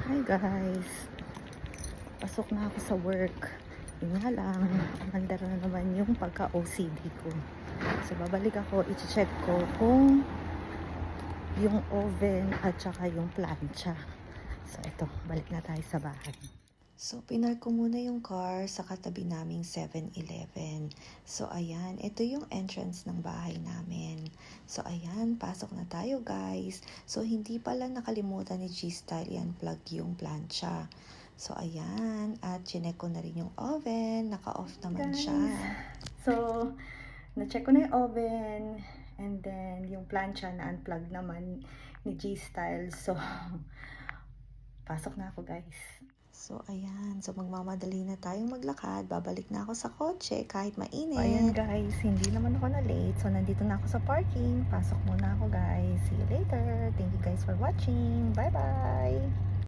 Hi guys, pasok na ako sa work. Yun nga lang, umandar na naman yung pagka-OCD ko. So babalik ako, i-check ko kung yung oven at saka yung plancha. So ito, balik na tayo sa bahay. So pinark ko muna yung car sa katabi naming 7-Eleven. So ayan, ito yung entrance ng bahay namin. So ayan, pasok na tayo guys. So hindi pala nakalimutan ni G-Style i-unplug yung plancha. So ayan, at chinek ko na rin yung oven, naka-off naman Guys, siya. So na-check ko na yung oven and then yung plancha na-unplug naman ni G-Style. So pasok na ako guys. So, ayan. So, magmamadali na tayong maglakad. Babalik na ako sa kotse kahit mainit. So, ayan guys. Hindi naman ako na late. So, nandito na ako sa parking. Pasok muna ako guys. See you later. Thank you guys for watching. Bye-bye!